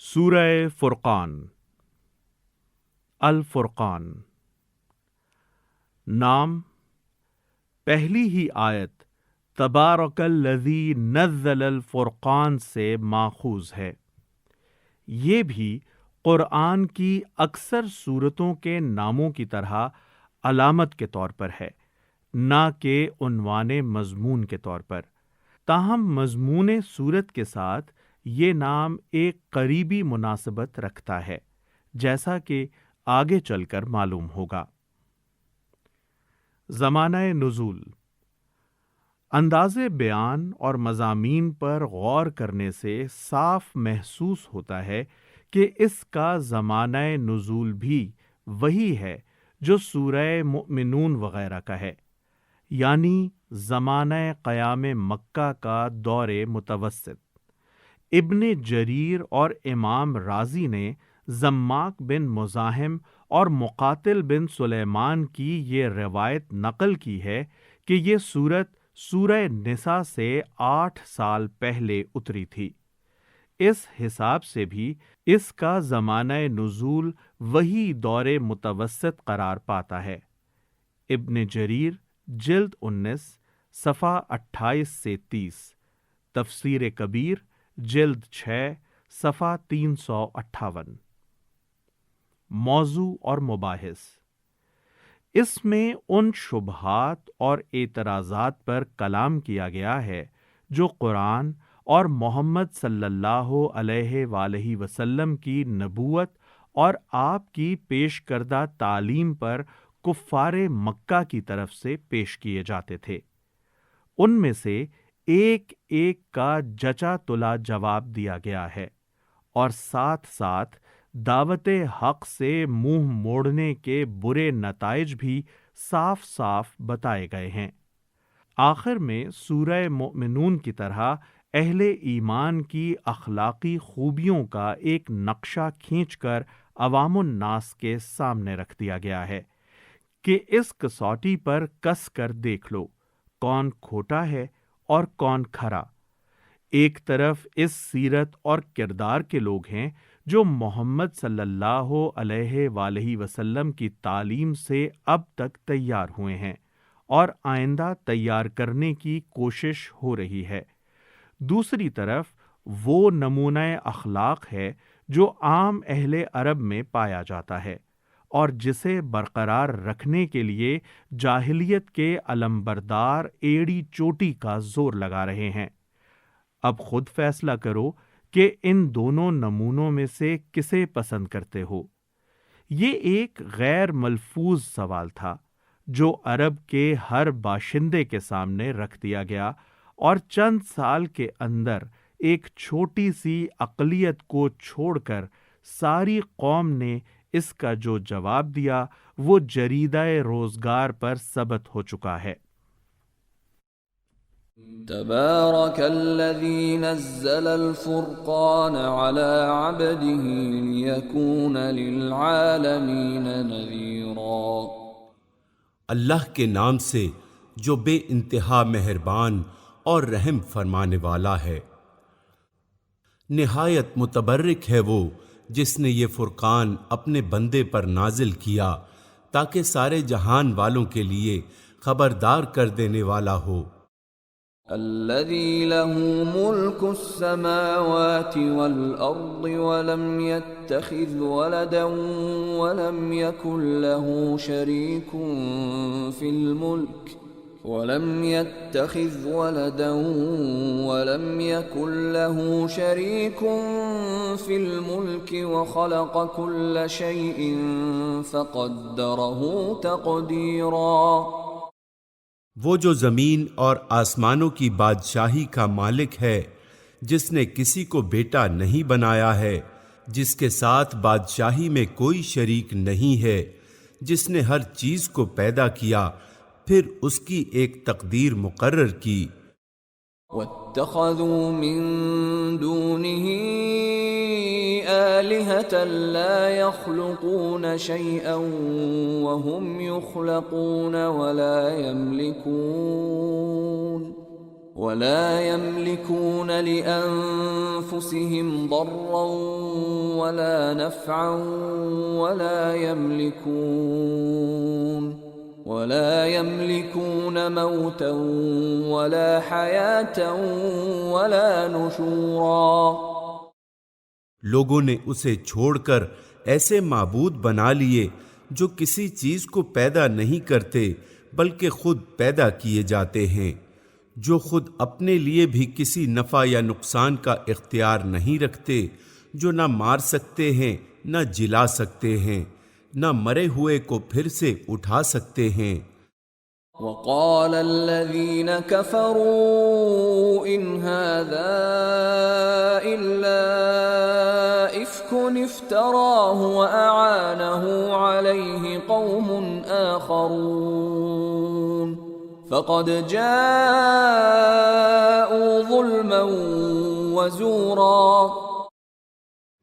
سورہ فرقان، الفرقان۔ نام، پہلی ہی آیت تبارک الذی نزل الفرقان سے ماخوذ ہے۔ یہ بھی قرآن کی اکثر سورتوں کے ناموں کی طرح علامت کے طور پر ہے، نہ کہ عنوان مضمون کے طور پر۔ تاہم مضمون سورت کے ساتھ یہ نام ایک قریبی مناسبت رکھتا ہے، جیسا کہ آگے چل کر معلوم ہوگا۔ زمانہ نزول، انداز بیان اور مضامین پر غور کرنے سے صاف محسوس ہوتا ہے کہ اس کا زمانہ نزول بھی وہی ہے جو سورہ مؤمنون وغیرہ کا ہے، یعنی زمانہ قیام مکہ کا دور متوسط۔ ابن جریر اور امام رازی نے ضماک بن مزاحم اور مقاتل بن سلیمان کی یہ روایت نقل کی ہے کہ یہ سورت سورہ نساء سے 8 سال پہلے اتری تھی۔ اس حساب سے بھی اس کا زمانہ نزول وہی دور متوسط قرار پاتا ہے۔ ابن جریر جلد 19 صفحہ 28 سے 30، تفسیر کبیر جلد 6 صفحہ 358۔ موضوع اور مباحث، اس میں ان شبہات اور اعتراضات پر کلام کیا گیا ہے جو قرآن اور محمد صلی اللہ علیہ وآلہ وسلم کی نبوت اور آپ کی پیش کردہ تعلیم پر کفار مکہ کی طرف سے پیش کیے جاتے تھے۔ ان میں سے ایک ایک کا جچا تلا جواب دیا گیا ہے، اور ساتھ ساتھ دعوت حق سے منہ موڑنے کے برے نتائج بھی صاف صاف بتائے گئے ہیں۔ آخر میں سورہ مؤمنون کی طرح اہل ایمان کی اخلاقی خوبیوں کا ایک نقشہ کھینچ کر عوام الناس کے سامنے رکھ دیا گیا ہے کہ اس کسوٹی پر کس کر دیکھ لو کون کھوٹا ہے اور کون کھرا۔ ایک طرف اس سیرت اور کردار کے لوگ ہیں جو محمد صلی اللہ علیہ وآلہ وسلم کی تعلیم سے اب تک تیار ہوئے ہیں اور آئندہ تیار کرنے کی کوشش ہو رہی ہے۔ دوسری طرف وہ نمونہ اخلاق ہے جو عام اہل عرب میں پایا جاتا ہے اور جسے برقرار رکھنے کے لیے جاہلیت کے علمبردار ایڑی چوٹی کا زور لگا رہے ہیں۔ اب خود فیصلہ کرو کہ ان دونوں نمونوں میں سے کسے پسند کرتے ہو۔ یہ ایک غیر ملفوظ سوال تھا جو عرب کے ہر باشندے کے سامنے رکھ دیا گیا، اور چند سال کے اندر ایک چھوٹی سی اقلیت کو چھوڑ کر ساری قوم نے اس کا جو جواب دیا وہ جریدہ روزگار پر ثبت ہو چکا ہے۔ تبارک الذی نزل الفرقان علی عبده لیکون للعالمین نذیرا۔ اللہ کے نام سے جو بے انتہا مہربان اور رحم فرمانے والا ہے۔ نہایت متبرک ہے وہ جس نے یہ فرقان اپنے بندے پر نازل کیا تاکہ سارے جہان والوں کے لیے خبردار کر دینے والا ہو۔ الذي له ملك السماوات والأرض ولم يتخذ ولدا ولم يكن له شريك في الملك وخلق كل شيء فقدره تقديرا۔ وہ جو زمین اور آسمانوں کی بادشاہی کا مالک ہے، جس نے کسی کو بیٹا نہیں بنایا ہے، جس کے ساتھ بادشاہی میں کوئی شریک نہیں ہے، جس نے ہر چیز کو پیدا کیا پھر اس کی ایک تقدیر مقرر کی۔ وَاتَّخَذُوا مِن دُونِهِ آلِهَةً لَا يَخْلُقُونَ شَيْئًا وَهُمْ يُخْلَقُونَ وَلَا يَمْلِكُونَ ولا يملكون لأنفسهم ضرا ولا نفعا ولا يملكون موتا ولا حياة ولا نشورا. لوگوں نے اسے چھوڑ کر ایسے معبود بنا لیے جو کسی چیز کو پیدا نہیں کرتے بلکہ خود پیدا کیے جاتے ہیں، جو خود اپنے لیے بھی کسی نفع یا نقصان کا اختیار نہیں رکھتے، جو نہ مار سکتے ہیں نہ جلا سکتے ہیں، نہ مرے ہوئے کو پھر سے اٹھا سکتے ہیں. وقال الذين كفروا إن هذا إلا إفك افتراه وأعانه عليه قوم آخرون فقد جاءوا ظلما وزورا.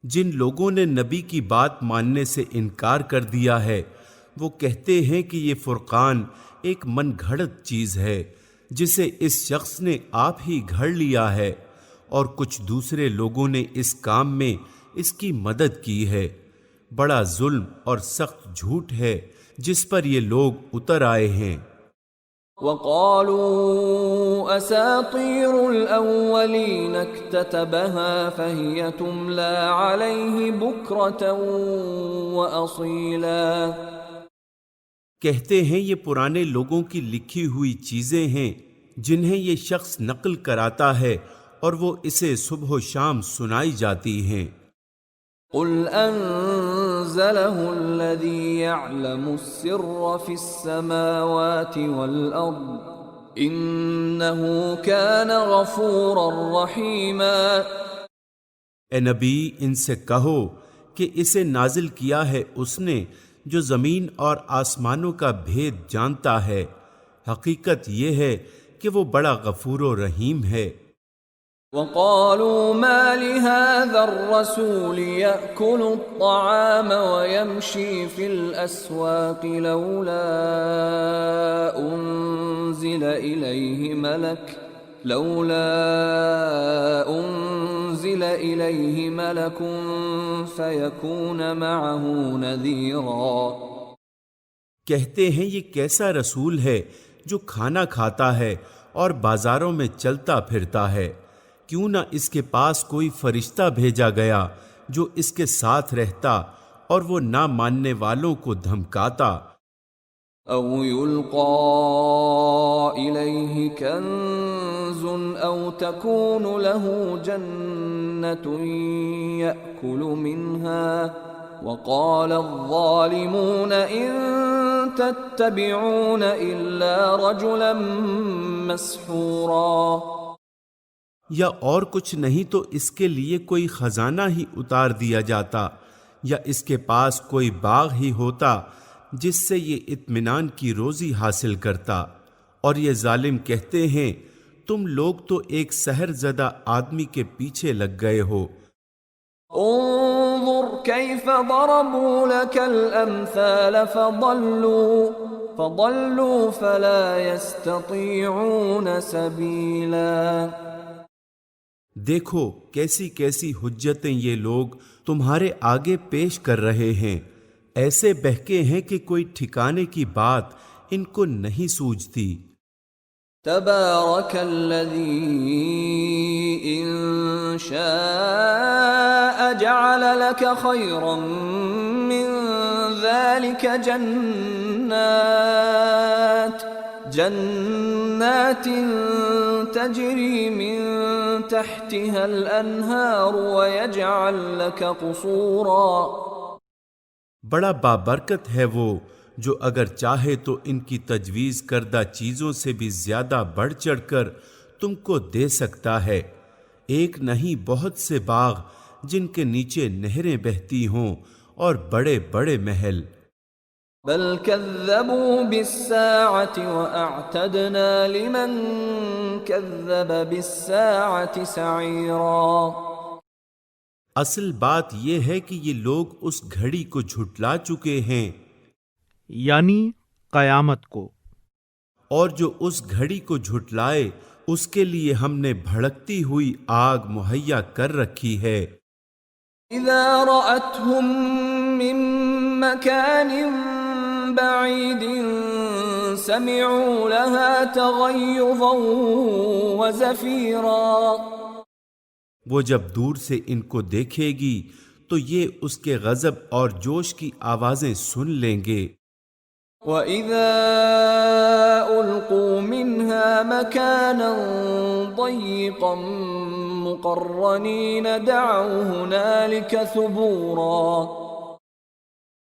جن لوگوں نے نبی کی بات ماننے سے انکار کر دیا ہے وہ کہتے ہیں کہ یہ فرقان ایک من گھڑت چیز ہے جسے اس شخص نے آپ ہی گھڑ لیا ہے، اور کچھ دوسرے لوگوں نے اس کام میں اس کی مدد کی ہے. بڑا ظلم اور سخت جھوٹ ہے جس پر یہ لوگ اتر آئے ہیں. وقالوا اساطير الاولين اكتتبها فهي تملى عليه بكرة واصيلا. کہتے ہیں یہ پرانے لوگوں کی لکھی ہوئی چیزیں ہیں جنہیں یہ شخص نقل کراتا ہے اور وہ اسے صبح و شام سنائی جاتی ہیں. قل انزله الذي يعلم السر في السماوات والارض انه كان غفورا رحيما. اے نبی ان سے کہو کہ اسے نازل کیا ہے اس نے جو زمین اور آسمانوں کا بھید جانتا ہے، حقیقت یہ ہے کہ وہ بڑا غفور و رحیم ہے. وقالوا ما لهذا الرسول يأكل الطعام ويمشي في الأسواق لولا أنزل إليه ملك فيكون معه نذيرا. کہتے ہیں یہ کیسا رسول ہے جو کھانا کھاتا ہے اور بازاروں میں چلتا پھرتا ہے، کیوں نہ اس کے پاس کوئی فرشتہ بھیجا گیا جو اس کے ساتھ رہتا اور وہ نہ ماننے والوں کو دھمکاتا. او يلقى إليه كنز او تكون له جنة يأكل منها وقال الظالمون ان تتبعون الا رجلا مسحورا. یا اور کچھ نہیں تو اس کے لیے کوئی خزانہ ہی اتار دیا جاتا یا اس کے پاس کوئی باغ ہی ہوتا جس سے یہ اطمینان کی روزی حاصل کرتا. اور یہ ظالم کہتے ہیں تم لوگ تو ایک سحر زدہ آدمی کے پیچھے لگ گئے ہو. انظر كيف ضربوا لك الامثال فضلوا فلا يستطيعون سبيلا. دیکھو کیسی کیسی حجتیں یہ لوگ تمہارے آگے پیش کر رہے ہیں، ایسے بہکے ہیں کہ کوئی ٹھکانے کی بات ان کو نہیں سوجتی. تبارك الذي إن شاء جعل لك خيرا من ذلك جنات تجري من تحتها الأنهار ويجعل لك قصورا. بڑا بابرکت ہے وہ جو اگر چاہے تو ان کی تجویز کردہ چیزوں سے بھی زیادہ بڑھ چڑھ کر تم کو دے سکتا ہے، ایک نہیں بہت سے باغ جن کے نیچے نہریں بہتی ہوں اور بڑے بڑے محل. بل كذبوا بالساعة وأعتدنا لمن كذب بالساعة سعيرا. اصل بات یہ ہے کہ یہ لوگ اس گھڑی کو جھٹلا چکے ہیں، یعنی قیامت کو، اور جو اس گھڑی کو جھٹلائے اس کے لیے ہم نے بھڑکتی ہوئی آگ مہیا کر رکھی ہے۔ اذا رأتهم من مكان بعيد سمعوا لها تغيظا وزفيرا، وہ جب دور سے ان کو دیکھے گی تو یہ اس کے غضب اور جوش کی آوازیں سن لیں گے۔ وَإِذَا أُلْقُوا مِنْهَا مَكَانًا ضَيِّقًا مُقَرَّنِينَ دَعَوْا هُنَالِكَ ثُبُورًا،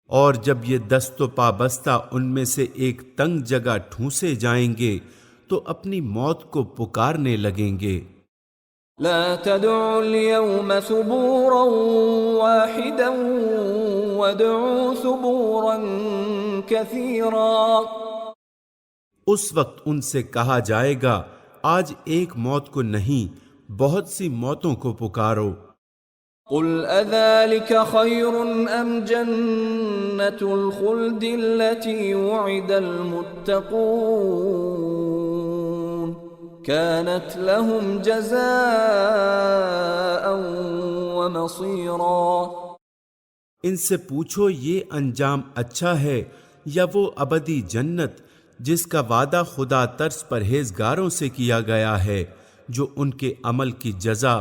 اور جب یہ دست و پابستہ ان میں سے ایک تنگ جگہ ٹھونسے جائیں گے تو اپنی موت کو پکارنے لگیں گے۔ لا تدعوا اليوم ثبورا واحدا وادعوا ثبورا كثيرا، اس وقت ان سے کہا جائے گا آج ایک موت کو نہیں بہت سی موتوں کو پکارو۔ قل اذلك خير ام جنة الخلد التي وعد المتقون كانت لهم جزاء ومصيرا، ان سے پوچھو یہ انجام اچھا ہے یا وہ ابدی جنت جس کا وعدہ خدا ترس پرہیزگاروں سے کیا گیا ہے، جو ان کے عمل کی جزا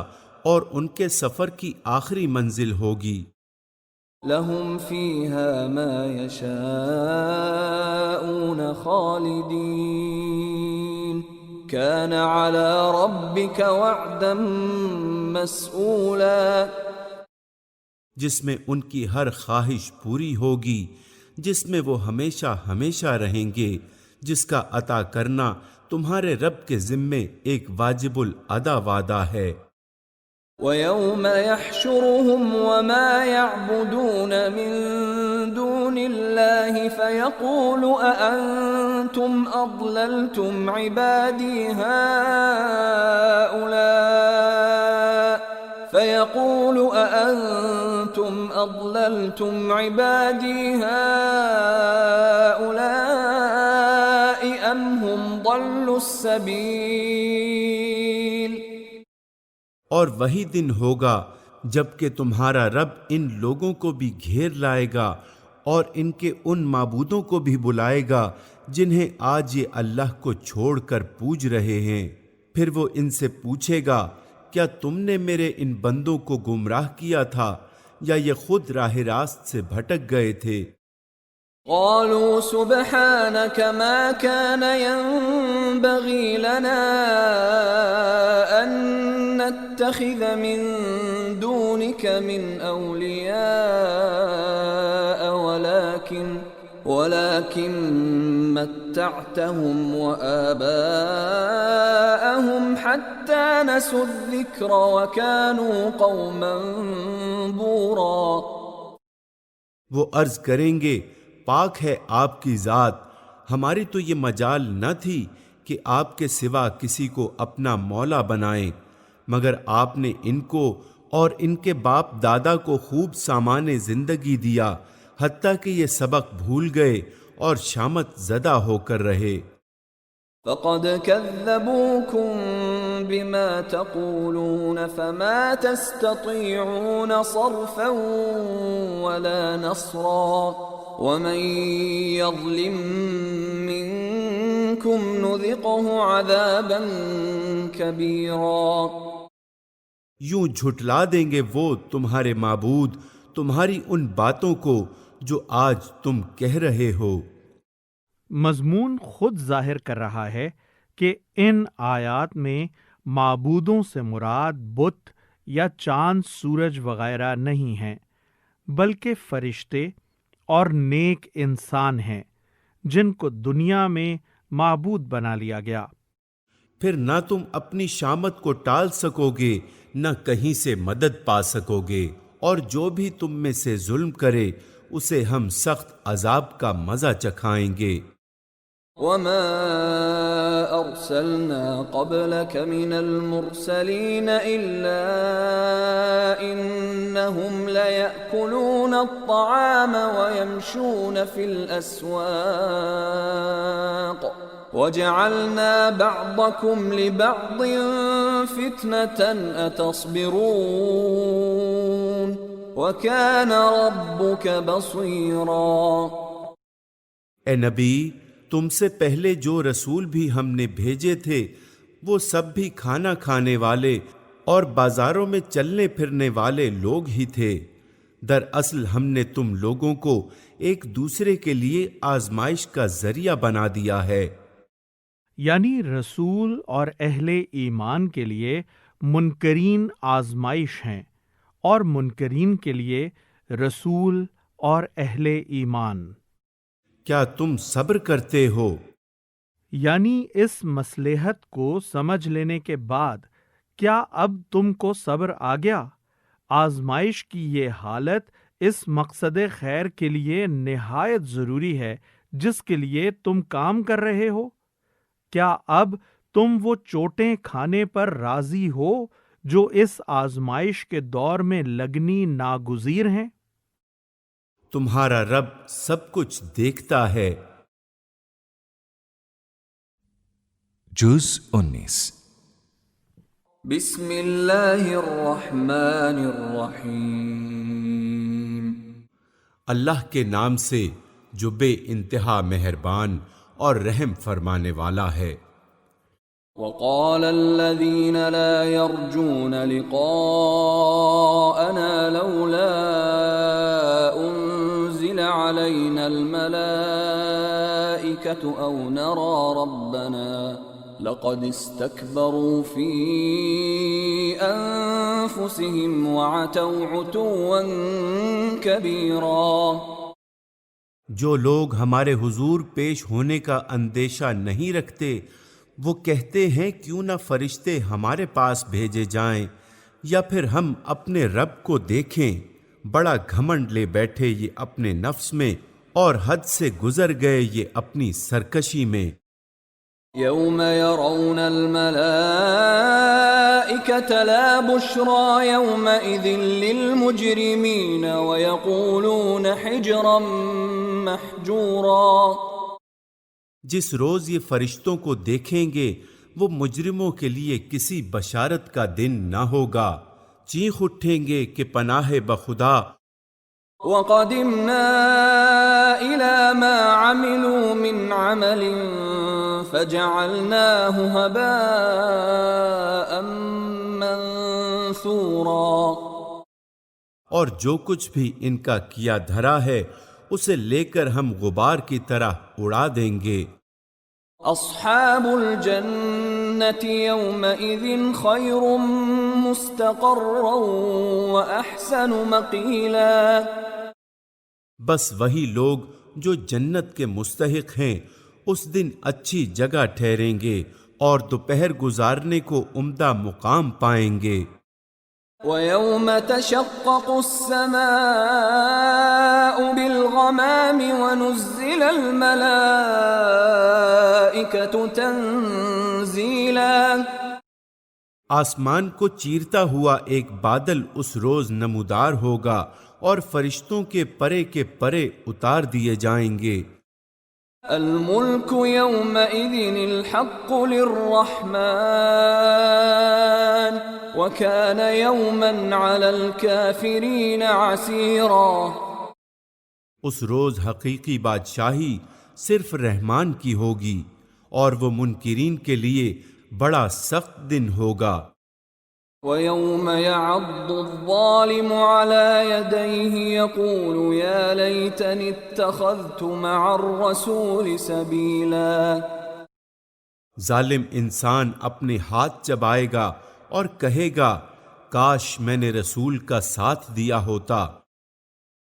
اور ان کے سفر کی آخری منزل ہوگی۔ لهم فيها ما يشاءون خالدين كان على ربك وعدا مسئولا، جس میں ان کی ہر خواہش پوری ہوگی، جس میں وہ ہمیشہ ہمیشہ رہیں گے، جس کا عطا کرنا تمہارے رب کے ذمے ایک واجب الادا وعدہ ہے۔ وَيَوْمَ يَحْشُرُهُمْ وَمَا يَعْبُدُونَ مِن دُونِ اللَّهِ فَيَقُولُ أَأَنْتُمْ أَضْلَلْتُمْ عِبَادِي هَؤُلَاءِ أَمْ هُمْ ضَلُّوا السَّبِيلَ، اور وہی دن ہوگا جب کہ تمہارا رب ان لوگوں کو بھی گھیر لائے گا اور ان کے ان معبودوں کو بھی بلائے گا جنہیں آج یہ اللہ کو چھوڑ کر پوج رہے ہیں۔ پھر وہ ان سے پوچھے گا کیا تم نے میرے ان بندوں کو گمراہ کیا تھا یا یہ خود راہ راست سے بھٹک گئے تھے؟ قالوا سبحانك ما كان ينبغي لنا أن نتخذ من دونك من أولياء ولكن متعتهم وآباءهم حتى نسوا الذكر وكانوا قوما بورا، وہ عرض کریں گے پاک ہے آپ کی ذات، ہماری تو یہ مجال نہ تھی کہ آپ کے سوا کسی کو اپنا مولا بنائیں، مگر آپ نے ان کو اور ان کے باپ دادا کو خوب سامان زندگی دیا حتیٰ کہ یہ سبق بھول گئے اور شامت زدہ ہو کر رہے۔ فقد كذبوكم بما تقولون فما تستطيعون صرفا ولا نصرا ومن يظلم منكم نذقه عذابا كبيرا، یوں جھٹلا دیں گے وہ تمہارے معبود تمہاری ان باتوں کو جو آج تم کہہ رہے ہو۔ مضمون خود ظاہر کر رہا ہے کہ ان آیات میں معبودوں سے مراد بت یا چاند سورج وغیرہ نہیں ہیں، بلکہ فرشتے اور نیک انسان ہیں جن کو دنیا میں معبود بنا لیا گیا۔ پھر نہ تم اپنی شامت کو ٹال سکو گے نہ کہیں سے مدد پا سکو گے، اور جو بھی تم میں سے ظلم کرے اسے ہم سخت عذاب کا مزہ چکھائیں گے۔ وما ارسلنا قبلك من المرسلين الا انهم ليأكلون الطعام ويمشون في الاسواق وَجَعَلْنَا بَعْضَكُمْ لِبَعْضٍ فِتْنَةً أَتَصْبِرُونَ وَكَانَ رَبُّكَ بَصِيرًا۔ اے نبی، تم سے پہلے جو رسول بھی ہم نے بھیجے تھے وہ سب بھی کھانا کھانے والے اور بازاروں میں چلنے پھرنے والے لوگ ہی تھے۔ دراصل ہم نے تم لوگوں کو ایک دوسرے کے لیے آزمائش کا ذریعہ بنا دیا ہے۔ یعنی رسول اور اہل ایمان کے لیے منکرین آزمائش ہیں اور منکرین کے لیے رسول اور اہل ایمان۔ کیا تم صبر کرتے ہو؟ یعنی اس مصلحت کو سمجھ لینے کے بعد کیا اب تم کو صبر آ گیا؟ آزمائش کی یہ حالت اس مقصد خیر کے لیے نہایت ضروری ہے جس کے لیے تم کام کر رہے ہو۔ کیا اب تم وہ چوٹیں کھانے پر راضی ہو جو اس آزمائش کے دور میں لگنی ناگزیر ہیں؟ تمہارا رب سب کچھ دیکھتا ہے۔ جز 19۔ بسم اللہ الرحمن الرحیم۔ اللہ کے نام سے جو بے انتہا مہربان اور رحم فرمانے والا ہے۔ وقال الذين لا يرجون لقاءنا لولا أنزل علينا الملائكة أو نرى ربنا لقد استكبروا في أنفسهم وعتوا عتوا كبيرا۔ جو لوگ ہمارے حضور پیش ہونے کا اندیشہ نہیں رکھتے وہ کہتے ہیں کیوں نہ فرشتے ہمارے پاس بھیجے جائیں یا پھر ہم اپنے رب کو دیکھیں۔ بڑا گھمنڈ لے بیٹھے یہ اپنے نفس میں اور حد سے گزر گئے یہ اپنی سرکشی میں۔ يوم يرون الملائكة لا بشرى يومئذ للمجرمين ويقولون حجرا محجورا۔ جس روز یہ فرشتوں کو دیکھیں گے وہ مجرموں کے لیے کسی بشارت کا دن نہ ہوگا، چیخ اٹھیں گے کہ پناہ بخدا۔ وَقَدِمْنَا إِلَى مَا عَمِلُوا مِنْ عَمَلٍ فَجَعَلْنَاهُ هَبَاءً مَنْثُورًا۔ اور جو کچھ بھی ان کا کیا دھرا ہے اسے لے کر ہم غبار کی طرح اڑا دیں گے۔ اصحاب الجنة يومئذ خير مستقرا وأحسن مقيلا۔ بس وہی لوگ جو جنت کے مستحق ہیں اس دن اچھی جگہ ٹھہریں گے اور دوپہر گزارنے کو عمدہ مقام پائیں گے۔ وَيَوْمَ تَشَقَّقُ السَّمَاءُ بِالْغَمَامِ وَنُزِّلَ الْمَلَائِكَةُ تَنزِيلًا۔ آسمان کو چیرتا ہوا ایک بادل اس روز نمودار ہوگا اور فرشتوں کے پرے اتار دیے جائیں گے۔ الملك يومئذ الحق للرحمن وكان يوما على الكافرين عسيرا۔ اس روز حقیقی بادشاہی صرف رحمان کی ہوگی اور وہ منکرین کے لیے بڑا سخت دن ہوگا۔ وَيَوْمَ يَعَضُّ الظَّالِمُ عَلَى يَدَيْهِ يَقُولُ يَا لَيْتَنِي اتَّخَذْتُ مَعَ الرَّسُولِ سَبِيلًا۔ ظالم انسان اپنے ہاتھ چبائے گا اور کہے گا کاش میں نے رسول کا ساتھ دیا ہوتا۔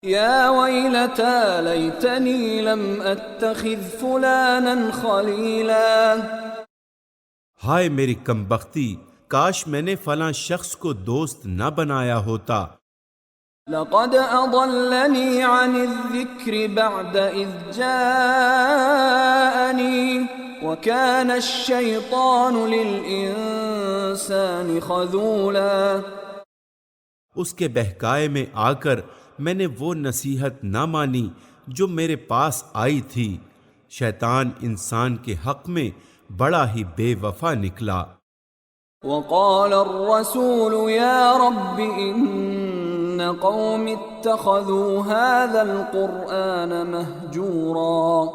يَا وَيْلَتَى لَيْتَنِي لَمْ أَتَّخِذْ فُلَانًا خَلِيلًا۔ ہائے میری کمبختی، کاش میں نے فلاں شخص کو دوست نہ بنایا ہوتا۔ لقد اضلنی عن الذکر بعد اذ جاءنی وکان الشیطان للانسان خذولا۔ اس کے بہکائے میں آ کر میں نے وہ نصیحت نہ مانی جو میرے پاس آئی تھی، شیطان انسان کے حق میں بڑا ہی بے وفا نکلا۔ وقال الرسول يا رب إن قوم اتخذوا هذا القرآن مهجورا،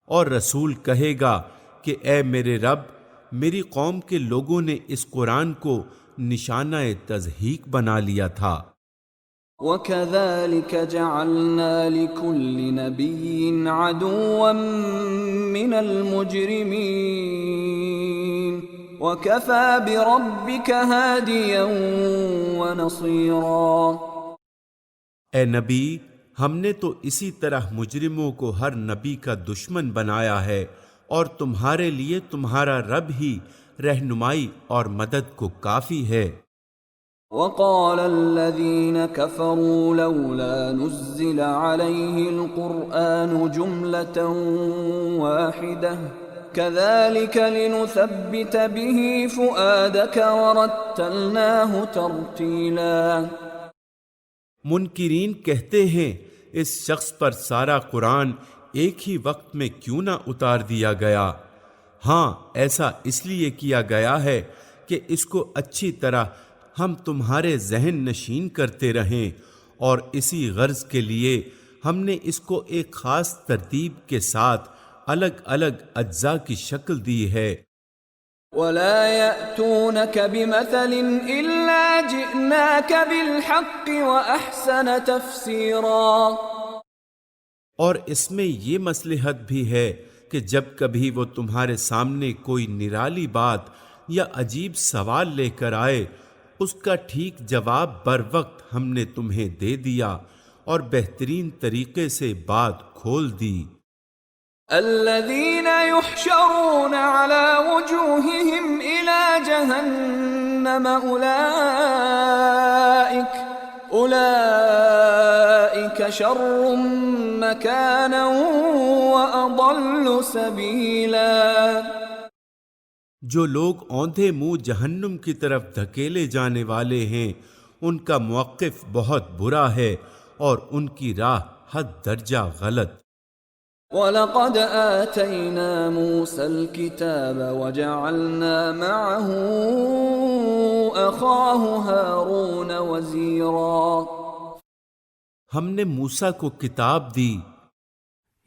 اور رسول کہے گا کہ اے میرے رب، میری قوم کے لوگوں نے اس قرآن کو نشانہ تضحیک بنا لیا تھا۔ وَكَذَلِكَ جَعَلْنَا لِكُلِّ نَبِيٍّ عَدُوًّا مِّنَ الْمُجْرِمِينَ وَكَفَى بِرَبِّكَ هَادِيًا وَنَصِيرًا۔ اے نبی، ہم نے تو اسی طرح مجرموں کو ہر نبی کا دشمن بنایا ہے، اور تمہارے لیے تمہارا رب ہی رہنمائی اور مدد کو کافی ہے۔ وقال الذين كفروا لولا نزل عليه القرآن جملة واحدة كذلك لنثبت به فؤادك ورتلناه ترتيلا۔ منکرین کہتے ہیں اس شخص پر سارا قرآن ایک ہی وقت میں کیوں نہ اتار دیا گیا؟ ہاں، ایسا اس لیے کیا گیا ہے کہ اس کو اچھی طرح ہم تمہارے ذہن نشین کرتے رہیں، اور اسی غرض کے لیے ہم نے اس کو ایک خاص ترتیب کے ساتھ الگ الگ اجزاء کی شکل دی ہے۔ وَلَا يَأْتُونَكَ بِمَثَلٍ إِلَّا جِئْنَاكَ بِالْحَقِّ وَأَحْسَنَ تَفْسِيرًا۔ اور اس میں یہ مصلحت بھی ہے کہ جب کبھی وہ تمہارے سامنے کوئی نرالی بات یا عجیب سوال لے کر آئے، اس کا ٹھیک جواب بر وقت ہم نے تمہیں دے دیا اور بہترین طریقے سے بات کھول دی۔ الذين يحشرون على وجوههم إلى جهنم أولئك شر مكانا وأضل سبيلا۔ جو لوگ اوندھے منہ جہنم کی طرف دھکیلے جانے والے ہیں، ان کا موقف بہت برا ہے اور ان کی راہ حد درجہ غلط۔ وَلَقَدْ آتَيْنَا مُوسَى الْكِتَابَ وَجَعَلْنَا مَعَهُ أَخَاهُ هَارُونَ وَزِيرًا۔ ہم نے موسیٰ کو کتاب دی۔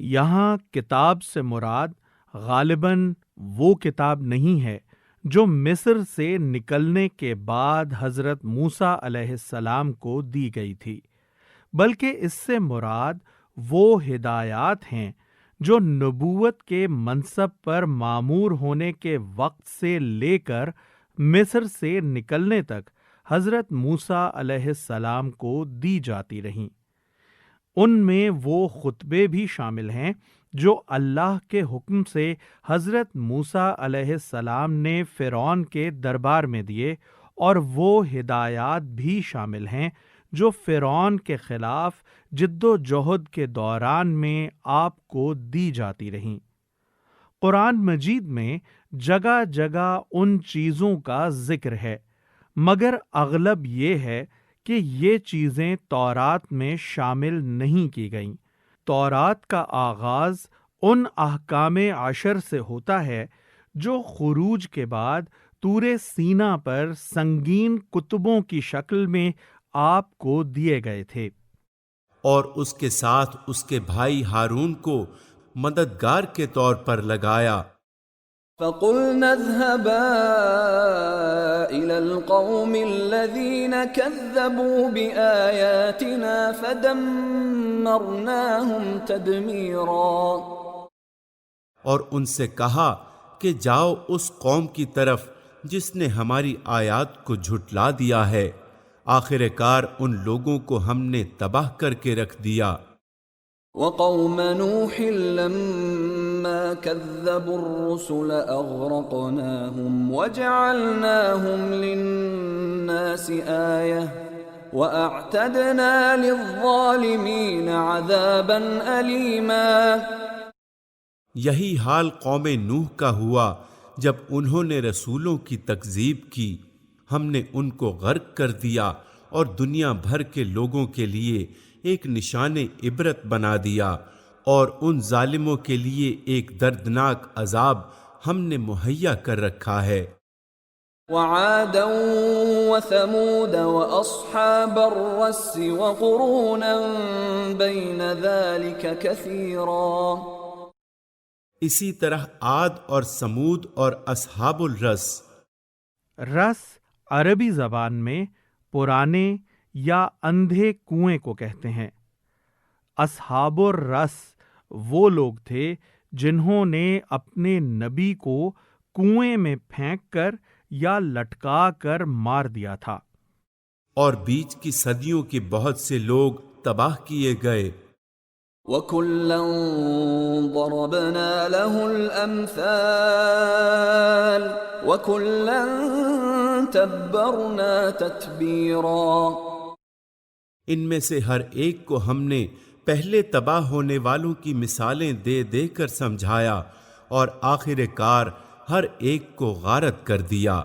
یہاں کتاب سے مراد غالباً وہ کتاب نہیں ہے جو مصر سے نکلنے کے بعد حضرت موسیٰ علیہ السلام کو دی گئی تھی، بلکہ اس سے مراد وہ ہدایات ہیں جو نبوت کے منصب پر مامور ہونے کے وقت سے لے کر مصر سے نکلنے تک حضرت موسیٰ علیہ السلام کو دی جاتی رہیں۔ ان میں وہ خطبے بھی شامل ہیں جو اللہ کے حکم سے حضرت موسیٰ علیہ السلام نے فرعون کے دربار میں دیے، اور وہ ہدایات بھی شامل ہیں جو فرعون کے خلاف جد و جہد کے دوران میں آپ کو دی جاتی رہیں۔ قرآن مجید میں جگہ جگہ ان چیزوں کا ذکر ہے، مگر اغلب یہ ہے کہ یہ چیزیں تورات میں شامل نہیں کی گئیں۔ تورات کا آغاز ان احکام 10 سے ہوتا ہے جو خروج کے بعد طور سینا پر سنگین کتبوں کی شکل میں آپ کو دیے گئے تھے، اور اس کے ساتھ اس کے بھائی ہارون کو مددگار کے طور پر لگایا۔ فَقُلْنَا اذْهَبَا إِلَى الْقَوْمِ الَّذِينَ كَذَّبُوا بِآيَاتِنَا فَدَمَّرْنَاهُمْ تَدْمِيرًا۔ اور ان سے کہا کہ جاؤ اس قوم کی طرف جس نے ہماری آیات کو جھٹلا دیا ہے، آخر کار ان لوگوں کو ہم نے تباہ کر کے رکھ دیا۔ وَقَوْمَ نُوحٍ لَمَّا كَذَّبُوا الرُّسُلَ أَغْرَقْنَاهُمْ وَجَعَلْنَاهُمْ لِلنَّاسِ آيَةً وَأَعْتَدْنَا لِلظَّالِمِينَ عَذَابًا أَلِيمًا۔ یہی حال قوم نوح کا ہوا جب انہوں نے رسولوں کی تکذیب کی، ہم نے ان کو غرق کر دیا اور دنیا بھر کے لوگوں کے لیے ایک نشان عبرت بنا دیا، اور ان ظالموں کے لیے ایک دردناک عذاب ہم نے مہیا کر رکھا ہے۔ وعادا وثمود واصحاب الرس وقرونا بين ذلك كثيرا۔ اسی طرح عاد اور سمود اور اصحاب الرس۔ رس عربی زبان میں پرانے یا اندھے کنویں کو کہتے ہیں۔ اصحاب الرس وہ لوگ تھے جنہوں نے اپنے نبی کو کنویں میں پھینک کر یا لٹکا کر مار دیا تھا۔ اور بیچ کی صدیوں کے بہت سے لوگ تباہ کیے گئے۔ وَكُلًّا ضَرَبْنَا لَهُ الْأَمْثَالَ وَكُلًّا تَبَّرْنَا تَتْبِيرًا۔ ان میں سے ہر ایک کو ہم نے پہلے تباہ ہونے والوں کی مثالیں دے دے کر سمجھایا، اور آخر کار ہر ایک کو غارت کر دیا۔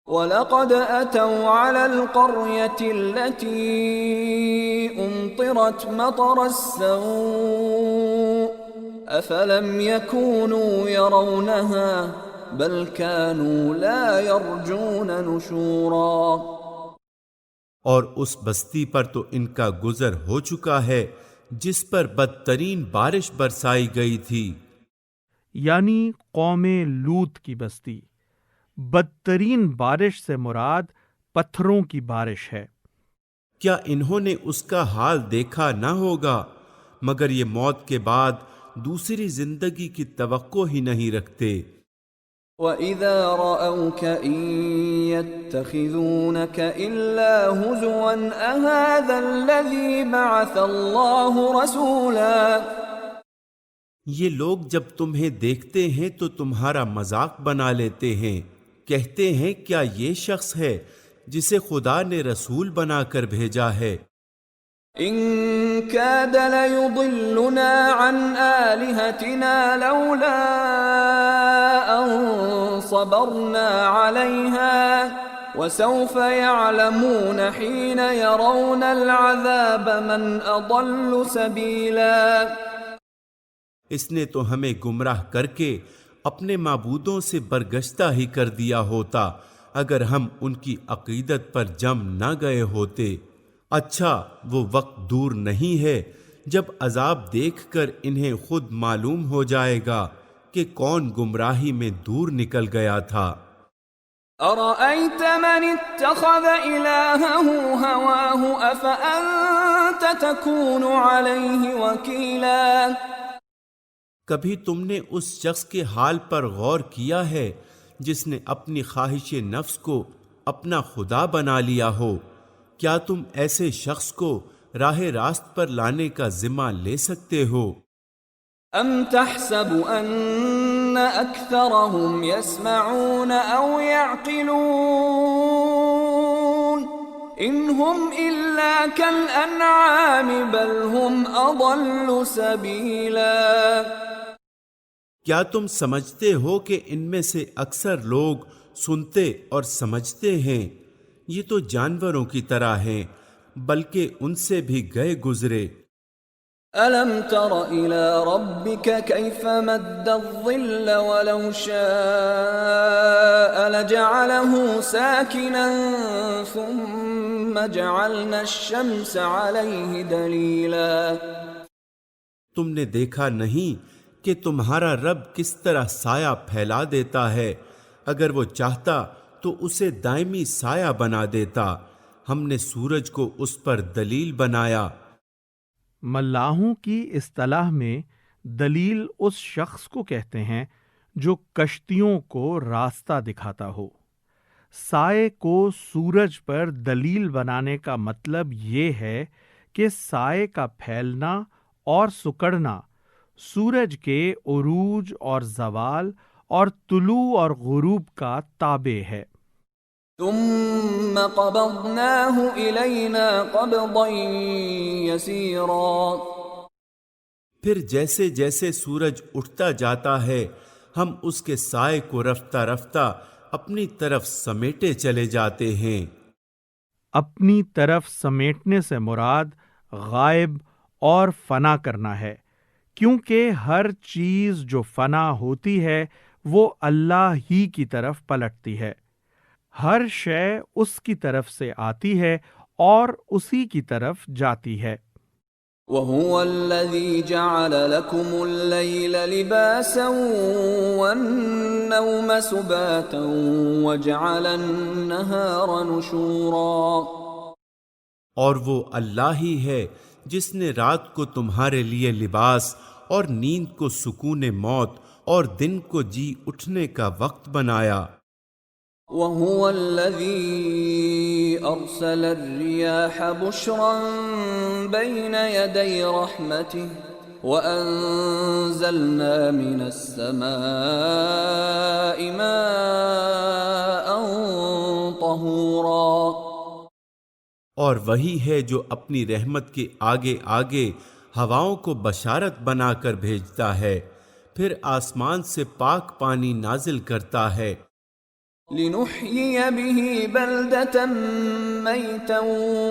وَلَقَدْ أَتَوْا عَلَى الْقَرْيَةِ الَّتِي أُمْطِرَتْ مَطَرَ السَّوْءِ أَفَلَمْ يَكُونُوا يَرَوْنَهَا بَلْ كَانُوا لَا يَرْجُونَ نُشُورًا۔ اور اس بستی پر تو ان کا گزر ہو چکا ہے جس پر بدترین بارش برسائی گئی تھی، یعنی قوم لوط کی بستی۔ بدترین بارش سے مراد پتھروں کی بارش ہے۔ کیا انہوں نے اس کا حال دیکھا نہ ہوگا، مگر یہ موت کے بعد دوسری زندگی کی توقع ہی نہیں رکھتے۔ وَإِذَا رَأَوْكَ إِن يَتَّخِذُونَكَ إِلَّا هُزُوًا أَهَذَا الَّذِي بَعَثَ اللَّهُ رَسُولًا۔ یہ لوگ جب تمہیں دیکھتے ہیں تو تمہارا مذاق بنا لیتے ہیں، کہتے ہیں کیا یہ شخص ہے جسے خدا نے رسول بنا کر بھیجا ہے؟ إِن كَادَ لَيُضِلُّنَا عَنْ آلِهَتِنَا لَوْلَا أَن صَبَرْنَا عَلَيْهَا وَسَوْفَ يَعْلَمُونَ حِينَ يَرَوْنَ الْعَذَابَ مَنْ أَضَلُّ سَبِيلًا۔ اس نے تو ہمیں گمراہ کر کے اپنے معبودوں سے برگشتہ ہی کر دیا ہوتا اگر ہم ان کی عقیدت پر جم نہ گئے ہوتے۔ اچھا وہ وقت دور نہیں ہے جب عذاب دیکھ کر انہیں خود معلوم ہو جائے گا کہ کون گمراہی میں دور نکل گیا تھا۔ أَرَأَيْتَ مَنِ اتَّخَذَ إِلَٰهَهُ هَوَاهُ أَفَأَنتَ تَكُونُ عَلَيْهِ وَكِيلًا۔ کبھی تم نے اس شخص کے حال پر غور کیا ہے جس نے اپنی خواہش نفس کو اپنا خدا بنا لیا ہو؟ کیا تم ایسے شخص کو راہ راست پر لانے کا ذمہ لے سکتے ہو؟ أَمْ تَحْسَبُ أَنَّ أَكْثَرَهُمْ يَسْمَعُونَ أَوْ يَعْقِلُونَ إِنْ هُمْ إِلَّا كَالْأَنْعَامِ بَلْ هُمْ أَضَلُّ سَبِيلًا۔ کیا تم سمجھتے ہو کہ ان میں سے اکثر لوگ سنتے اور سمجھتے ہیں؟ یہ تو جانوروں کی طرح ہیں، بلکہ ان سے بھی گئے گزرے۔ أَلَمْ تَرَ إِلَى رَبِّكَ كَيْفَ مَدَّ الظِّلَّ وَلَوْ شَاءَ لَجَعَلَهُ سَاكِنًا ثُمَّ جَعَلْنَا الشَّمْسَ عَلَيْهِ دَلِيلًا۔ تم نے دیکھا نہیں کہ تمہارا رب کس طرح سایہ پھیلا دیتا ہے؟ اگر وہ چاہتا تو اسے دائمی سایہ بنا دیتا۔ ہم نے سورج کو اس پر دلیل بنایا۔ ملاحوں کی اصطلاح میں دلیل اس شخص کو کہتے ہیں جو کشتیوں کو راستہ دکھاتا ہو۔ سائے کو سورج پر دلیل بنانے کا مطلب یہ ہے کہ سائے کا پھیلنا اور سکڑنا سورج کے عروج اور زوال اور طلوع اور غروب کا تابع ہے۔ ثم قبضناه إلينا قبضا يسيرا۔ پھر جیسے جیسے سورج اٹھتا جاتا ہے ہم اس کے سائے کو رفتہ رفتہ اپنی طرف سمیٹے چلے جاتے ہیں۔ اپنی طرف سمیٹنے سے مراد غائب اور فنا کرنا ہے، کیونکہ ہر چیز جو فنا ہوتی ہے وہ اللہ ہی کی طرف پلٹتی ہے، ہر شے اس کی طرف سے آتی ہے اور اسی کی طرف جاتی ہے۔ وَهُوَ الَّذِي جَعَلَ لَكُمُ اللَّيْلَ لِبَاسًا وَالنَّوْمَ سُبَاتًا وَجَعَلَ النَّهَارَ نُشُورًا، اور وہ اللہ ہی ہے جس نے رات کو تمہارے لیے لباس اور نیند کو سکون موت اور دن کو جی اٹھنے کا وقت بنایا۔ وَهُوَ الَّذِي أَرْسَلَ الرِّيَاحَ بُشْرًا بَيْنَ يَدَيْ رَحْمَتِهِ وَأَنزَلْنَا مِنَ السَّمَاءِ مَاءً طَهُورًا، اور وہی ہے جو اپنی رحمت کے آگے آگے ہواؤں کو بشارت بنا کر بھیجتا ہے، پھر آسمان سے پاک پانی نازل کرتا ہے، لِنُحْيِيَ بِهِ بَلْدَةً مَيْتًا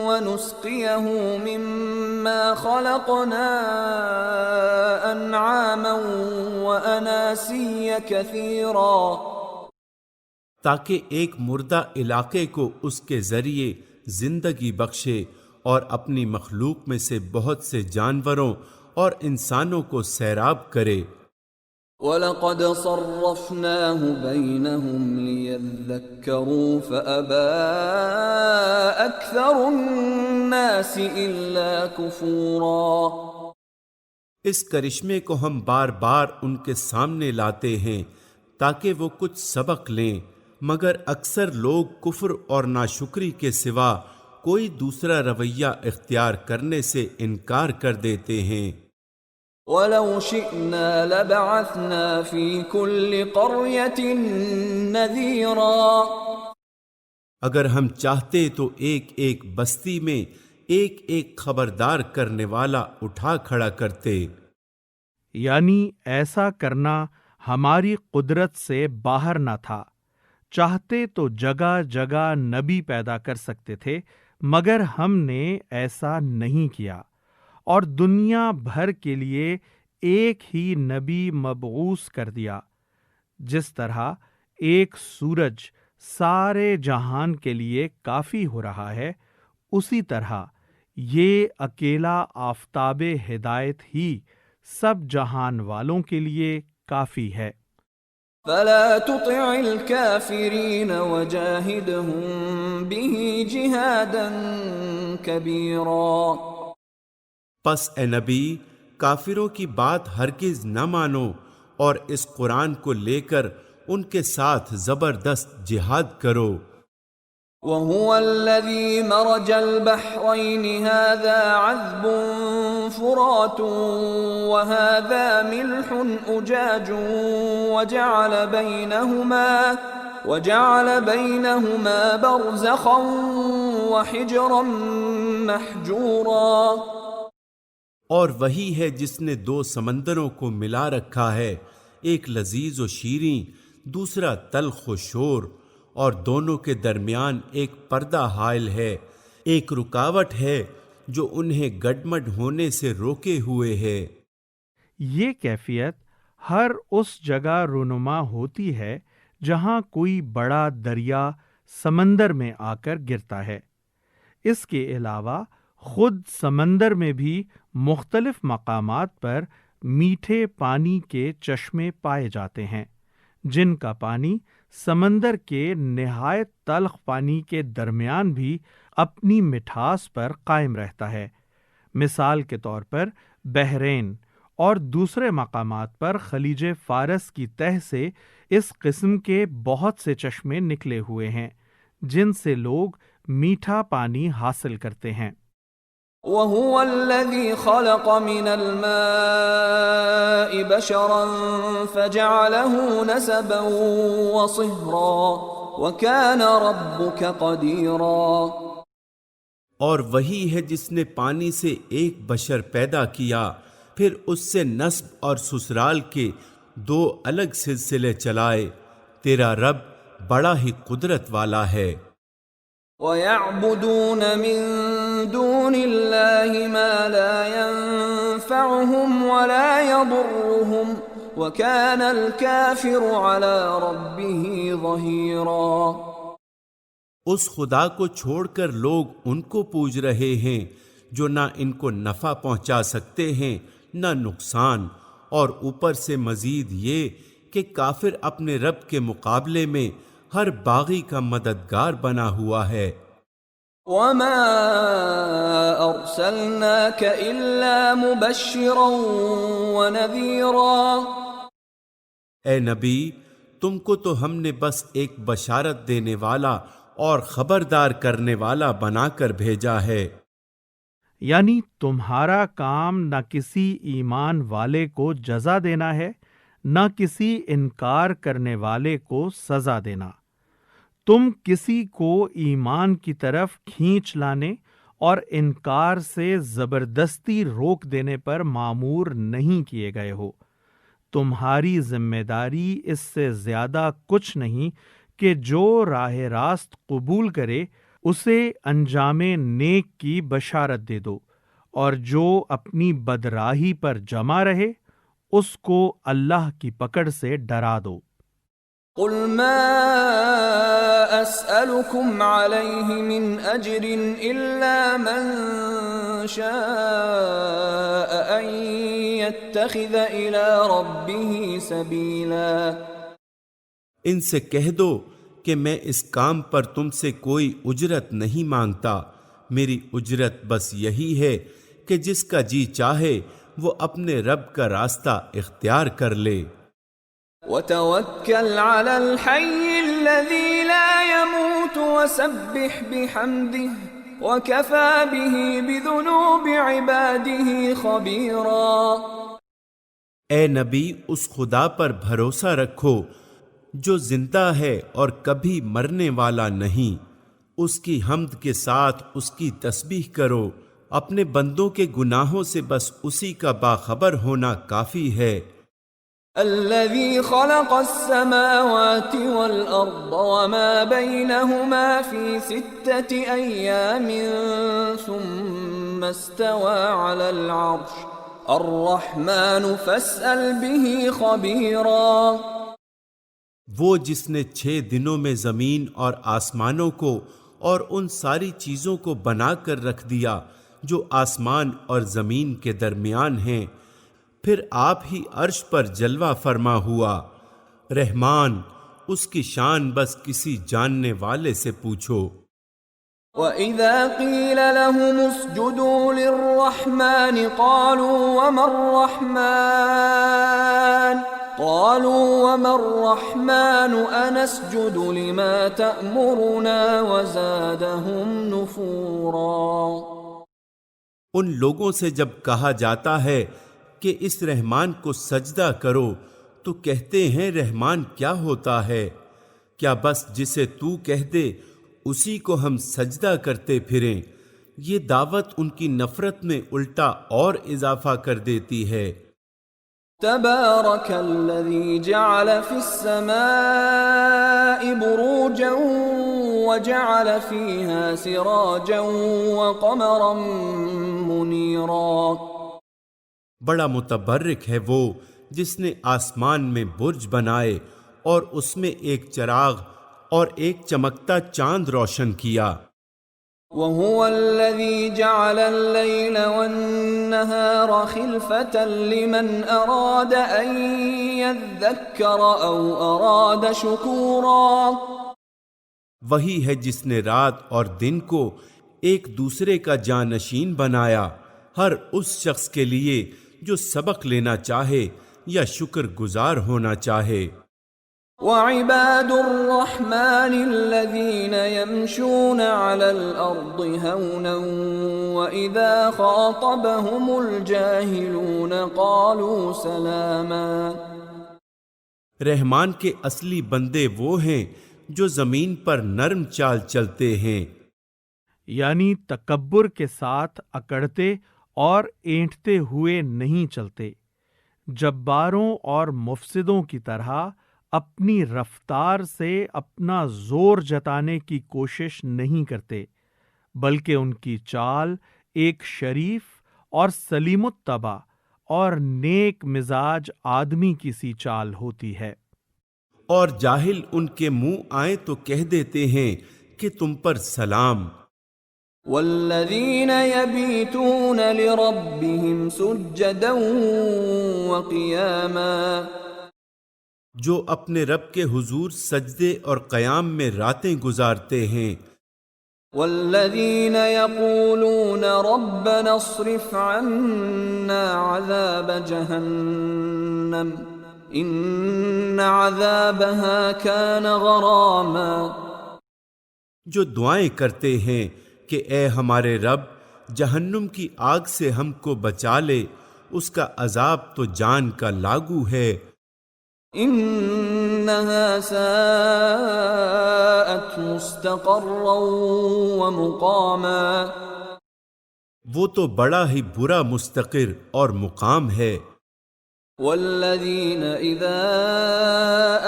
وَنُسْقِيَهُ مِمَّا خَلَقْنَا أَنْعَامًا وَأَنَاسِيَّ كَثِيرًا، تاکہ ایک مردہ علاقے کو اس کے ذریعے زندگی بخشے اور اپنی مخلوق میں سے بہت سے جانوروں اور انسانوں کو سیراب کرے۔ وَلَقَدْ صَرَّفْنَاهُ بَيْنَهُمْ لِيَذَّكَّرُوا فَأَبَى أَكْثَرُ النَّاسِ إِلَّا كُفُورًا، اس کرشمے کو ہم بار بار ان کے سامنے لاتے ہیں تاکہ وہ کچھ سبق لیں، مگر اکثر لوگ کفر اور ناشکری کے سوا کوئی دوسرا رویہ اختیار کرنے سے انکار کر دیتے ہیں۔ وَلَوْ شِئْنَا لَبَعَثْنَا فِي كُلِّ قَرْيَةٍ نَذِيرًا، اگر ہم چاہتے تو ایک ایک بستی میں ایک ایک خبردار کرنے والا اٹھا کھڑا کرتے۔ یعنی ایسا کرنا ہماری قدرت سے باہر نہ تھا، چاہتے تو جگہ جگہ نبی پیدا کر سکتے تھے، مگر ہم نے ایسا نہیں کیا، اور دنیا بھر کے لیے ایک ہی نبی مبعوث کر دیا۔ جس طرح ایک سورج سارے جہان کے لیے کافی ہو رہا ہے، اسی طرح یہ اکیلا آفتاب ہدایت ہی سب جہان والوں کے لیے کافی ہے۔ فَلَا تُطِعِ الْكَافِرِينَ وَجَاهِدْهُم بِهِ جِهَادًا كَبِيرًا، پس اے نبی کافروں کی بات ہرگز نہ مانو اور اس قرآن کو لے کر ان کے ساتھ زبردست جہاد کرو۔ وَهُوَ الَّذِي مَرَجَ الْبَحْرَيْنِ هَذَا عَذْبٌ فُرَاتٌ وَهَذَا مِلْحٌ أُجَاجٌ وَجَعَلَ بَيْنَهُمَا بَرْزَخًا وَحِجْرًا مَحْجُورًا، اور وہی ہے جس نے دو سمندروں کو ملا رکھا ہے، ایک لذیذ و شیریں، دوسرا تلخ و شور، اور دونوں کے درمیان ایک پردہ حائل ہے، ایک رکاوٹ ہے جو انہیں گڈمڈ ہونے سے روکے ہوئے ہے۔ یہ کیفیت ہر اس جگہ رونما ہوتی ہے جہاں کوئی بڑا دریا سمندر میں آ کر گرتا ہے۔ اس کے علاوہ خود سمندر میں بھی مختلف مقامات پر میٹھے پانی کے چشمے پائے جاتے ہیں، جن کا پانی سمندر کے نہایت تلخ پانی کے درمیان بھی اپنی مٹھاس پر قائم رہتا ہے۔ مثال کے طور پر بحرین اور دوسرے مقامات پر خلیج فارس کی تہہ سے اس قسم کے بہت سے چشمے نکلے ہوئے ہیں جن سے لوگ میٹھا پانی حاصل کرتے ہیں۔ وَهُوَ الَّذِي خَلَقَ مِنَ الْمَاءِ بَشَرًا فَجَعَلَهُ نَسَبًا وَصِهْرًا وَكَانَ رَبُّكَ قَدِيرًا، اور وہی ہے جس نے پانی سے ایک بشر پیدا کیا، پھر اس سے نسب اور سسرال کے دو الگ سلسلے چلائے، تیرا رب بڑا ہی قدرت والا ہے۔ وَيَعْبُدُونَ مِن دُونِ اللَّهِ مَا لَا يَنفَعُهُمْ وَلَا يضرهم وكان الكافر على ربه ظهيرا۔ اس خدا کو چھوڑ کر لوگ ان کو پوج رہے ہیں جو نہ ان کو نفع پہنچا سکتے ہیں نہ نقصان، اور اوپر سے مزید یہ کہ کافر اپنے رب کے مقابلے میں ہر باغی کا مددگار بنا ہوا ہے۔ وما ارسلناك الا مبشرا ونذيرا۔ اے نبی، تم کو تو ہم نے بس ایک بشارت دینے والا اور خبردار کرنے والا بنا کر بھیجا ہے۔ یعنی تمہارا کام نہ کسی ایمان والے کو جزا دینا ہے، نہ کسی انکار کرنے والے کو سزا دینا۔ تم کسی کو ایمان کی طرف کھینچ لانے اور انکار سے زبردستی روک دینے پر مامور نہیں کیے گئے ہو۔ تمہاری ذمہ داری اس سے زیادہ کچھ نہیں کہ جو راہ راست قبول کرے اسے انجام نیک کی بشارت دے دو، اور جو اپنی بدراہی پر جمع رہے اس کو اللہ کی پکڑ سے ڈرا دو۔ قل ما اسألكم عليه من اجر الا من شاء ان يتخذ الى ربه سبيلا۔ ان سے کہہ دو کہ میں اس کام پر تم سے کوئی اجرت نہیں مانگتا، میری اجرت بس یہی ہے کہ جس کا جی چاہے وہ اپنے رب کا راستہ اختیار کر لے۔ وتوکل علی الحی الذی لا يموت وسبح بحمده وکفی به بذنوب عباده خبیرا۔ اے نبی، اس خدا پر بھروسہ رکھو جو زندہ ہے اور کبھی مرنے والا نہیں، اس کی حمد کے ساتھ اس کی تسبیح کرو، اپنے بندوں کے گناہوں سے بس اسی کا باخبر ہونا کافی ہے۔ الذي خلق السماوات والأرض وما بينهما في 6 أيام ثم استوى على العرش الرحمن فاسأل به خبيرا۔ وہ جس نے 6 دنوں میں زمین اور آسمانوں کو اور ان ساری چیزوں کو بنا کر رکھ دیا جو آسمان اور زمین کے درمیان ہیں، پھر آپ ہی عرش پر جلوہ فرما ہوا، رحمان، اس کی شان بس کسی جاننے والے سے پوچھو۔ وَإِذَا قِيلَ لَهُمُ اسْجُدُوا لِلرَّحْمَنِ قَالُوا وَمَا الرَّحْمَنُ أَنَسْجُدُ لِمَا تَأْمُرُنَا وَزَادَهُمْ نُفُورًا۔ ان لوگوں سے جب کہا جاتا ہے کہ اس رحمان کو سجدہ کرو تو کہتے ہیں رحمان کیا ہوتا ہے؟ کیا بس جسے تو کہہ دے اسی کو ہم سجدہ کرتے پھریں؟ یہ دعوت ان کی نفرت میں الٹا اور اضافہ کر دیتی ہے۔ تبارک الذی جعل فی السماء بروجا وجعل فیہا سراجا وقمرا منیرا۔ بڑا متبرک ہے وہ جس نے آسمان میں برج بنائے اور اس میں ایک چراغ اور ایک چمکتا چاند روشن کیا۔ وَهُوَ الَّذِي جَعَلَ اللَّيْلَ وَالنَّهَارَ خِلْفَةً لِمَنْ أَرَادَ أَن يَذَّكَّرَ أَوْ أَرَادَ شُكُورًا۔ وہی ہے جس نے رات اور دن کو ایک دوسرے کا جانشین بنایا، ہر اس شخص کے لیے جو سبق لینا چاہے یا شکر گزار ہونا چاہے۔ وَعِبَادُ الرَّحْمَنِ الَّذِينَ يَمْشُونَ عَلَى الْأَرْضِ هَوْنًا وَإِذَا خَاطَبَهُمُ الْجَاهِلُونَ قَالُوا سَلَامًا۔ رحمان کے اصلی بندے وہ ہیں جو زمین پر نرم چال چلتے ہیں، یعنی تکبر کے ساتھ اکڑتے اور اینٹتے ہوئے نہیں چلتے، جباروں اور مفسدوں کی طرح اپنی رفتار سے اپنا زور جتانے کی کوشش نہیں کرتے، بلکہ ان کی چال ایک شریف اور سلیم الطبع اور نیک مزاج آدمی کی سی چال ہوتی ہے۔ اور جاہل ان کے منہ آئیں تو کہہ دیتے ہیں کہ تم پر سلام۔ والذین یبیتون لربهم سجدا وقیاما، جو اپنے رب کے حضور سجدے اور قیام میں راتیں گزارتے ہیں۔ والذین یقولون ربنا اصرف عنا عذاب جہنم ان عذابها كان غراما، جو دعائیں کرتے ہیں کہ اے ہمارے رب جہنم کی آگ سے ہم کو بچا لے، اس کا عذاب تو جان کا لاگو ہے۔ انها ساءت مستقرا ومقاما، وہ تو بڑا ہی برا مستقر اور مقام ہے۔ والذین اذا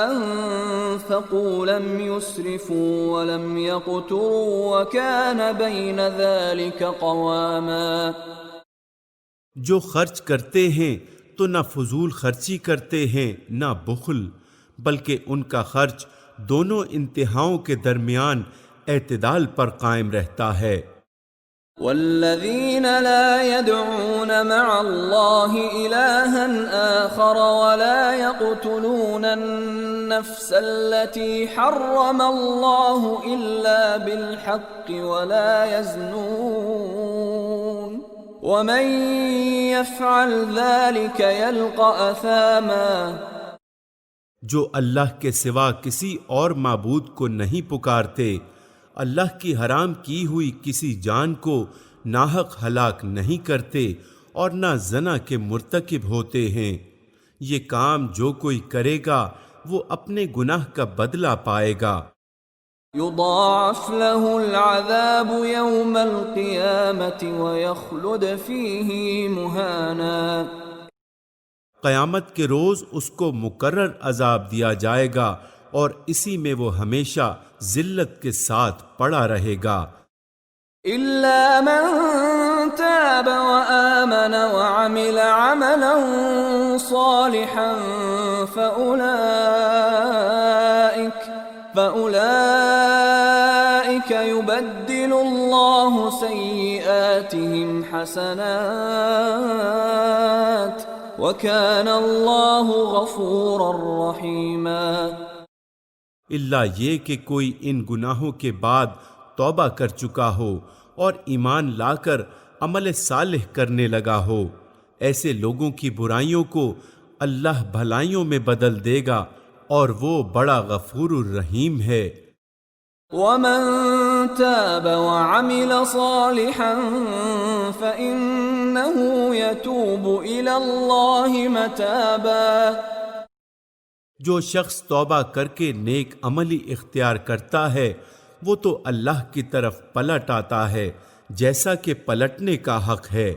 انفقوا لم يسرفوا ولم يقتروا وكان بين ذلك قواما، جو خرچ کرتے ہیں تو نہ فضول خرچی کرتے ہیں نہ بخل، بلکہ ان کا خرچ دونوں انتہاؤں کے درمیان اعتدال پر قائم رہتا ہے۔ والذین لا يدعون مع اللہ الہا آخر ولا يقتلون النفس التي حرم اللہ الا بالحق ولا يزنون ومن يفعل ذلك يلقى اثاما، جو اللہ کے سوا کسی اور معبود کو نہیں پکارتے، اللہ کی حرام کی ہوئی کسی جان کو ناحق ہلاک نہیں کرتے اور نہ زنا کے مرتکب ہوتے ہیں، یہ کام جو کوئی کرے گا وہ اپنے گناہ کا بدلہ پائے گا۔ يضاعف له العذاب يوم القيامة ويخلد فيه مهانا، قیامت کے روز اس کو مکرر عذاب دیا جائے گا اور اسی میں وہ ہمیشہ ذلت کے ساتھ پڑا رہے گا۔ إلا من تاب وآمن وعمل عملا صالحا فأولئك يبدل الله سيئاتهم حسنات وكان الله غفورا رحيما، الا یہ کہ کوئی ان گناہوں کے بعد توبہ کر چکا ہو اور ایمان لا کر عمل صالح کرنے لگا ہو، ایسے لوگوں کی برائیوں کو اللہ بھلائیوں میں بدل دے گا اور وہ بڑا غفور الرحیم ہے۔ ومن تاب وعمل صالحا فإنه يتوب إلى الله متابا، جو شخص توبہ کر کے نیک عملی اختیار کرتا ہے وہ تو اللہ کی طرف پلٹ آتا ہے جیسا کہ پلٹنے کا حق ہے۔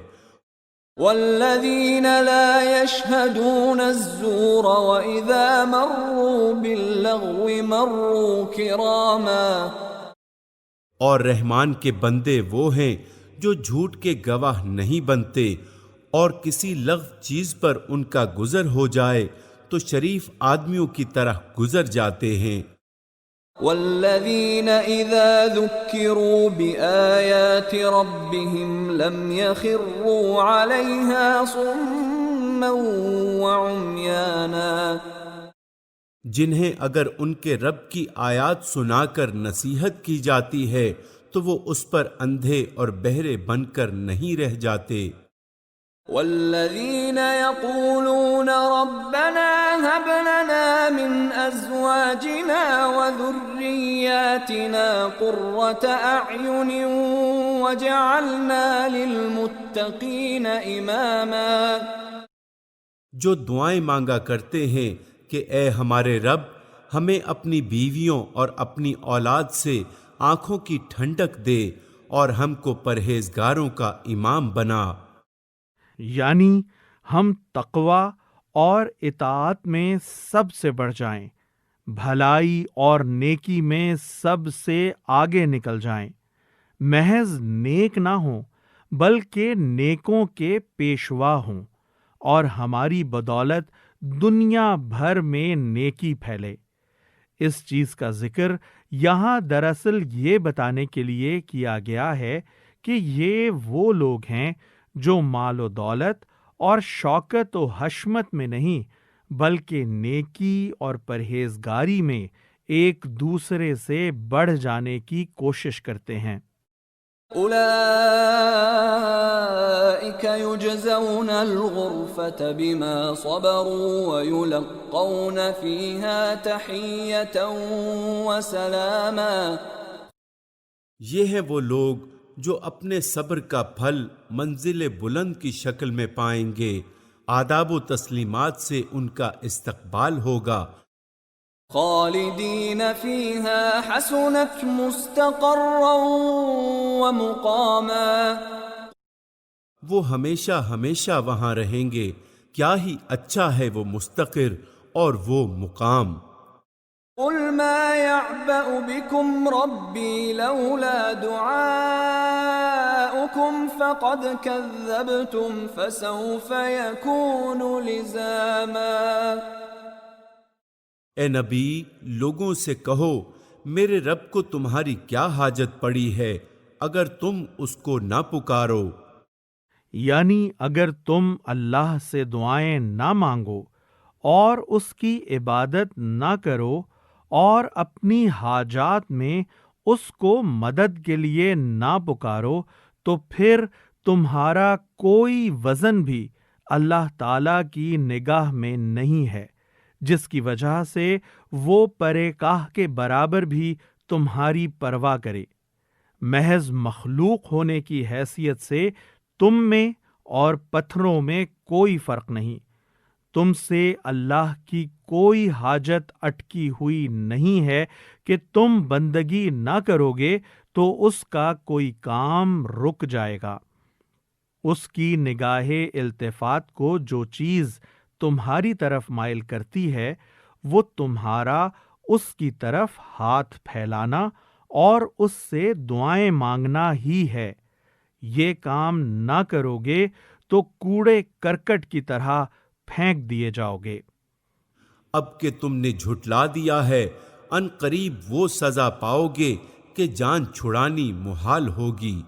والذین لا يشهدون الزور وإذا مروا باللغو مروا کراما، اور رحمان کے بندے وہ ہیں جو جھوٹ کے گواہ نہیں بنتے اور کسی لغو چیز پر ان کا گزر ہو جائے تو شریف آدمیوں کی طرح گزر جاتے ہیں۔ والذین اذا ذکروا بآیات ربهم لم يخروا علیہا صما وعمیانا، جنہیں اگر ان کے رب کی آیات سنا کر نصیحت کی جاتی ہے تو وہ اس پر اندھے اور بہرے بن کر نہیں رہ جاتے۔ والذین یقولون ربنا هب لنا من ازواجنا وذریاتنا قرة اعین وجعلنا للمتقین اماما، جو دعائیں مانگا کرتے ہیں کہ اے ہمارے رب ہمیں اپنی بیویوں اور اپنی اولاد سے آنکھوں کی ٹھنڈک دے اور ہم کو پرہیزگاروں کا امام بنا۔ یعنی ہم تقوی اور اطاعت میں سب سے بڑھ جائیں، بھلائی اور نیکی میں سب سے آگے نکل جائیں، محض نیک نہ ہوں بلکہ نیکوں کے پیشوا ہوں اور ہماری بدولت دنیا بھر میں نیکی پھیلے۔ اس چیز کا ذکر یہاں دراصل یہ بتانے کے لیے کیا گیا ہے کہ یہ وہ لوگ ہیں جو مال و دولت اور شوکت و حشمت میں نہیں بلکہ نیکی اور پرہیزگاری میں ایک دوسرے سے بڑھ جانے کی کوشش کرتے ہیں۔ أولئك يجزون الغرفة بما صبروا ويلقون فيها تحية وسلاما۔ یہ ہیں وہ لوگ جو اپنے صبر کا پھل منزل بلند کی شکل میں پائیں گے، آداب و تسلیمات سے ان کا استقبال ہوگا۔ خالدین فیہا حسنت مستقرا ومقاما۔ وہ ہمیشہ ہمیشہ وہاں رہیں گے، کیا ہی اچھا ہے وہ مستقر اور وہ مقام۔ قل ما يعبأ بكم ربي لولا دعاؤكم فقد كذبتم فسوف يكون لزاما۔ اے نبی، لوگوں سے کہو میرے رب کو تمہاری کیا حاجت پڑی ہے اگر تم اس کو نہ پکارو؟ یعنی اگر تم اللہ سے دعائیں نہ مانگو اور اس کی عبادت نہ کرو اور اپنی حاجات میں اس کو مدد کے لیے نہ پکارو تو پھر تمہارا کوئی وزن بھی اللہ تعالیٰ کی نگاہ میں نہیں ہے، جس کی وجہ سے وہ پرے-کاہ کے برابر بھی تمہاری پرواہ کرے۔ محض مخلوق ہونے کی حیثیت سے تم میں اور پتھروں میں کوئی فرق نہیں۔ تم سے اللہ کی کوئی حاجت اٹکی ہوئی نہیں ہے کہ تم بندگی نہ کرو گے تو اس کا کوئی کام رک جائے گا۔ اس کی نگاہ التفات کو جو چیز تمہاری طرف مائل کرتی ہے وہ تمہارا اس کی طرف ہاتھ پھیلانا اور اس سے دعائیں مانگنا ہی ہے۔ یہ کام نہ کرو گے تو کوڑے کرکٹ کی طرح پھینک دیے جاؤ گے۔ اب کہ تم نے جھٹلا دیا ہے، ان قریب وہ سزا پاؤ گے کہ جان چھڑانی محال ہوگی۔